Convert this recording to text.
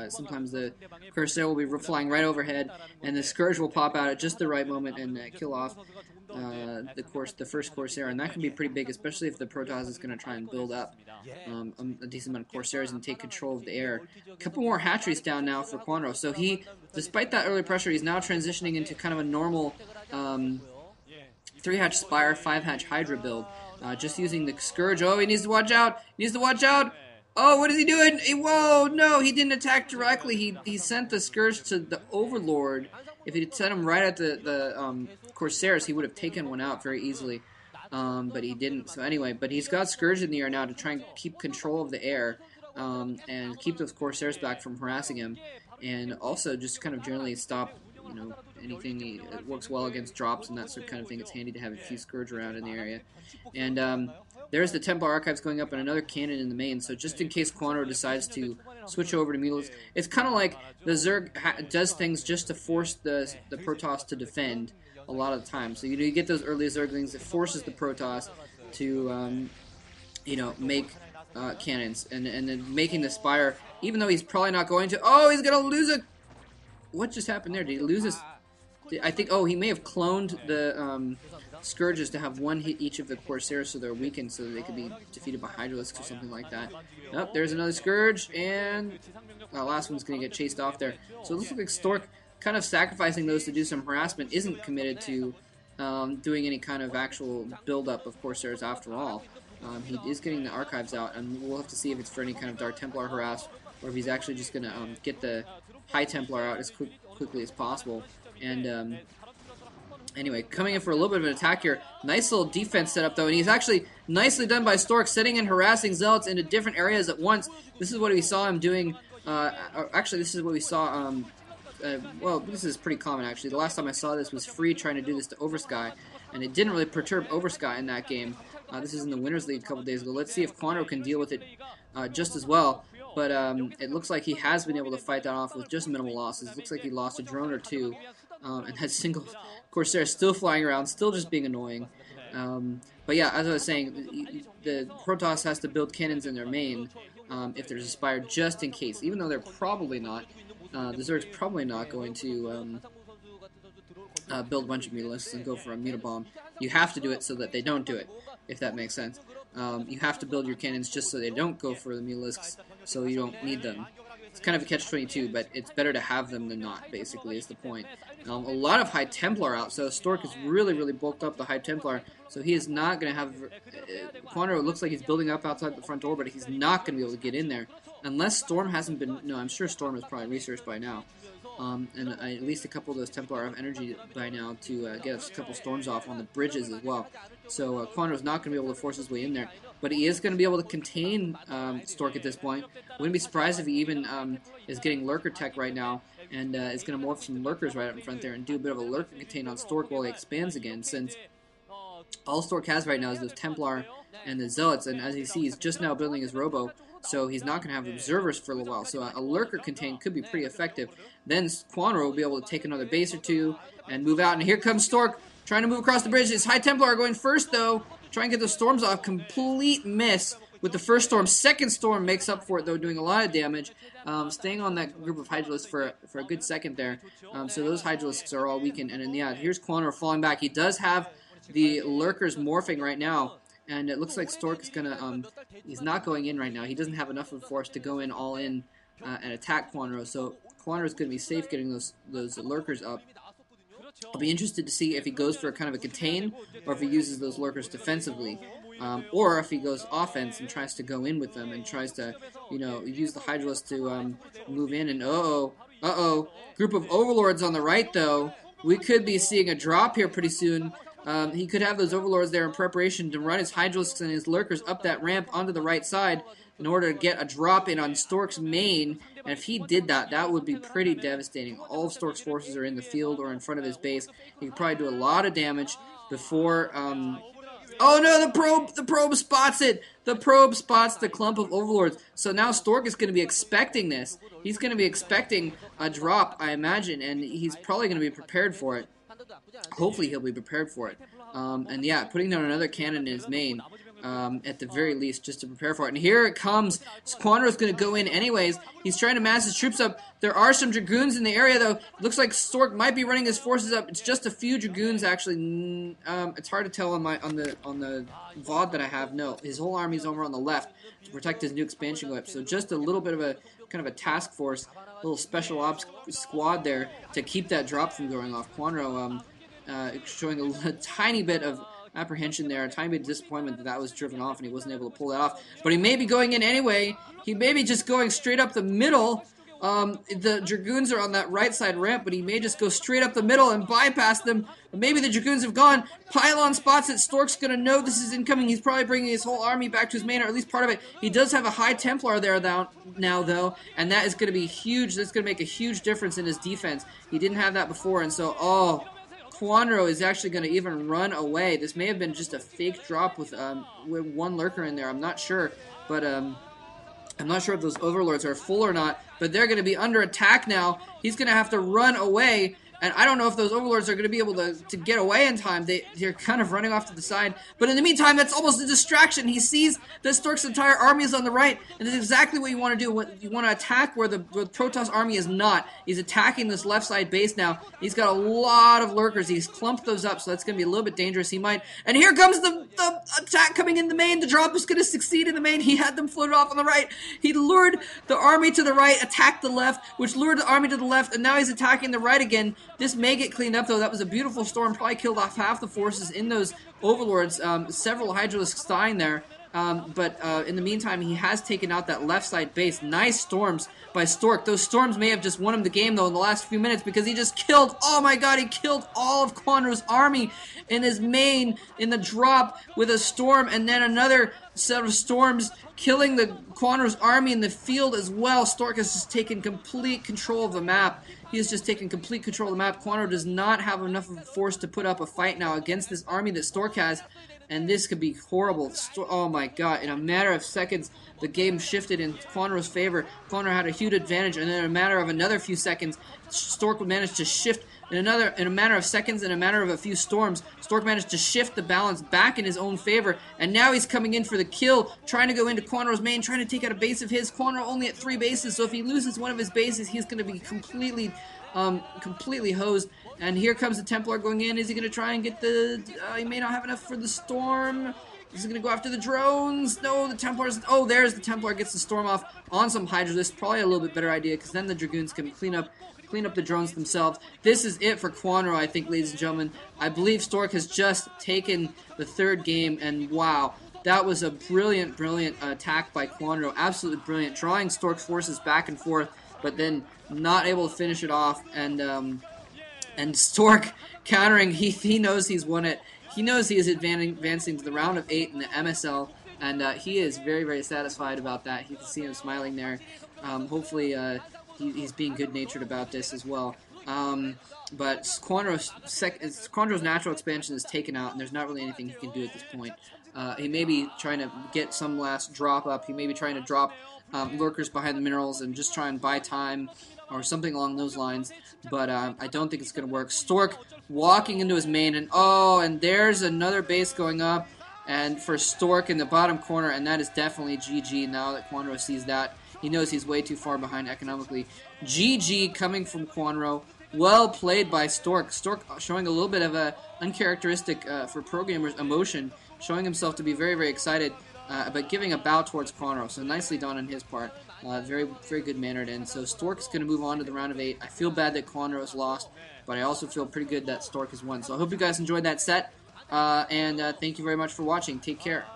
Sometimes the Corsair will be flying right overhead, and the Scourge will pop out at just the right moment and kill off the first Corsair, and that can be pretty big, especially if the Protoss is going to try and build up a decent amount of Corsairs and take control of the air. A couple more hatcheries down now for Kwanro, so he, despite that early pressure, he's now transitioning into kind of a normal 3-hatch Spire, 5-hatch Hydra build, just using the Scourge. Oh, he needs to watch out! He needs to watch out! Oh, what is he doing? Whoa, no, he didn't attack directly. He sent the Scourge to the Overlord. If he had sent him right at the Corsairs, he would have taken one out very easily. But he didn't. So anyway, but he's got Scourge in the air now to try and keep control of the air and keep those Corsairs back from harassing him. And also just kind of generally stop, anything. It works well against drops and that sort of kind of thing. It's handy to have a few Scourge around in the area. And there's the Templar Archives going up and another cannon in the main, so just in case Kwanro decides to switch over to Mutalisks, it's kind of like the Zerg does things just to force the Protoss to defend a lot of the time. So you get those early Zerglings, it forces the Protoss to, make cannons, and then making the Spire, even though he's probably not going to, oh, he's going to lose a, what just happened there? Did he lose his, I think, oh, he may have cloned the Scourges to have one hit each of the Corsairs so they're weakened so that they could be defeated by Hydralisks or something like that. Nope, there's another Scourge, and the last one's going to get chased off there. So it looks like Stork, kind of sacrificing those to do some harassment, isn't committed to doing any kind of actual build-up of Corsairs after all. He is getting the Archives out, and we'll have to see if it's for any kind of Dark Templar harass, or if he's actually just going to get the High Templar out as quickly as possible. And anyway, coming in for a little bit of an attack here. Nice little defense setup, though, and he's actually nicely done by Stork, setting and harassing Zealots into different areas at once. This is what we saw him doing. Actually, this is what we saw. Well, this is pretty common, actually. The last time I saw this was Free trying to do this to Oversky, and it didn't really perturb Oversky in that game. This is in the Winners League a couple days ago. Let's see if Kwanro can deal with it just as well. But it looks like he has been able to fight that off with just minimal losses. It looks like he lost a drone or two, and that single Corsair still flying around, still just being annoying. But yeah, as I was saying, the Protoss has to build cannons in their main if there's a Spire, just in case. Even though they're probably not, the Zerg's probably not going to build a bunch of Mutalisks and go for a Mutabomb. You have to do it so that they don't do it, if that makes sense. You have to build your cannons just so they don't go for the Mutalisks, so you don't need them. It's kind of a catch-22, but it's better to have them than not, basically, is the point. A lot of High Templar out, so Stork has really, really bulked up the High Templar, so he is not going to have... Kwanro looks like he's building up outside the front door, but he's not going to be able to get in there. Unless Storm hasn't been... No, I'm sure Storm is probably researched by now. And at least a couple of those Templar have energy by now to get a couple storms off on the bridges as well. So Kwanro's not going to be able to force his way in there. But he is going to be able to contain Stork at this point. Wouldn't be surprised if he even is getting Lurker Tech right now and is going to morph some Lurkers right up in front there and do a bit of a Lurker contain on Stork while he expands again, since all Stork has right now is those Templar and the Zealots, and as you see, he's just now building his Robo, so he's not going to have observers for a little while. So a Lurker contain could be pretty effective. Then Kwanro will be able to take another base or two and move out, and here comes Stork trying to move across the bridge. His High Templar are going first, though. Try and get those storms off. Complete miss with the first storm. Second storm makes up for it, though, doing a lot of damage. Staying on that group of Hydralisks for a good second there. So those Hydralisks are all weakened. And then, yeah, here's Kwanro falling back. He does have the Lurkers morphing right now. And it looks like Stork is going to... he's not going in right now. He doesn't have enough of a force to go in all in and attack Kwanro. So Kwanro is going to be safe getting those Lurkers up. I'll be interested to see if he goes for a kind of a contain, or if he uses those Lurkers defensively, or if he goes offense and tries to go in with them and tries to, use the Hydralisk to move in. And group of Overlords on the right, though. We could be seeing a drop here pretty soon. He could have those Overlords there in preparation to run his Hydralisks and his Lurkers up that ramp onto the right side in order to get a drop in on Stork's main. And if he did that, that would be pretty devastating. All of Stork's forces are in the field or in front of his base. He could probably do a lot of damage before... Oh no, the probe spots it! The probe spots the clump of Overlords. So now Stork is going to be expecting this. He's going to be expecting a drop, I imagine, and he's probably going to be prepared for it. Hopefully he'll be prepared for it. And yeah, putting down another cannon in his main at the very least, just to prepare for it. And here it comes. Kwanro's going to go in anyways. He's trying to mass his troops up. There are some Dragoons in the area, though. It looks like Stork might be running his forces up. It's just a few Dragoons, actually. It's hard to tell on the VOD that I have. No, his whole army's over on the left to protect his new expansion whip. So just a little bit of a kind of a task force, little special ops squad there to keep that drop from going off. Kwanro showing a tiny bit of apprehension there, a tiny bit of disappointment that was driven off and he wasn't able to pull that off. But he may be going in anyway. He may be just going straight up the middle. The Dragoons are on that right side ramp, but he may just go straight up the middle and bypass them. But maybe the Dragoons have gone. Pylon spots it. Stork's going to know this is incoming. He's probably bringing his whole army back to his main, or at least part of it. He does have a High Templar there now, though, and that is going to be huge. That's going to make a huge difference in his defense. He didn't have that before, and so, Kwanro is actually going to even run away. This may have been just a fake drop with one lurker in there. I'm not sure, but I'm not sure if those overlords are full or not. But they're going to be under attack now. He's going to have to run away. And I don't know if those overlords are going to be able to get away in time. They're kind of running off to the side. But in the meantime, that's almost a distraction. He sees that Stork's entire army is on the right. And that's exactly what you want to do. You want to attack where the Protoss army is not. He's attacking this left side base now. He's got a lot of lurkers. He's clumped those up, so that's going to be a little bit dangerous. He might... And here comes the attack coming in the main. The drop is going to succeed in the main. He had them floated off on the right. He lured the army to the right, attacked the left, which lured the army to the left, and now he's attacking the right again. This may get cleaned up, though. That was a beautiful storm. Probably killed off half the forces in those overlords. Several Hydralisks dying there. But in the meantime, he has taken out that left side base. Nice storms by Stork. Those storms may have just won him the game, though, in the last few minutes, because he just killed, oh my god, he killed all of Kwanro's army in his main in the drop with a storm, and then another set of storms killing the Kwanro's army in the field as well. Stork has just taken complete control of the map. He has just taken complete control of the map. Kwanro does not have enough of a force to put up a fight now against this army that Stork has, and this could be horrible. Oh my god, in a matter of seconds, the game shifted in Kwanro's favor. Kwanro had a huge advantage, and in a matter of another few seconds, Stork would manage to shift in a matter of seconds, in a matter of a few storms. Stork managed to shift the balance back in his own favor, and now he's coming in for the kill, trying to go into Kwanro's main, trying to take out a base of his. Kwanro only at 3 bases, so if he loses one of his bases, he's going to be completely hosed. And here comes the Templar going in. Is he going to try and get the... he may not have enough for the storm. Is he going to go after the drones? No, the Templars... Oh, there's the Templar. Gets the storm off on some Hydralisks. Probably a little bit better idea, because then the Dragoons can clean up the drones themselves. This is it for Kwanro, I think, ladies and gentlemen. I believe Stork has just taken the third game, and wow, that was a brilliant, brilliant attack by Kwanro. Absolutely brilliant. Drawing Stork's forces back and forth, but then not able to finish it off, and Stork countering. He knows he's won it. He knows he is advancing to the round of 8 in the MSL, and he is very, very satisfied about that. You can see him smiling there. Hopefully, he's being good-natured about this as well. But Kwanro's natural expansion is taken out, and there's not really anything he can do at this point. He may be trying to get some last drop up. He may be trying to drop lurkers behind the minerals and just try and buy time or something along those lines. But I don't think it's going to work. Stork walking into his main, and there's another base going up, and for Stork in the bottom corner, and that is definitely GG now that Kwanro sees that. He knows he's way too far behind economically. GG coming from Kwanro. Well played by Stork. Stork showing a little bit of a uncharacteristic for pro gamers emotion, showing himself to be very, very excited, but giving a bow towards Kwanro. So nicely done on his part. Very, very good mannered. And so Stork is going to move on to the round of 8. I feel bad that Kwanro has lost, but I also feel pretty good that Stork has won. So I hope you guys enjoyed that set, and thank you very much for watching. Take care.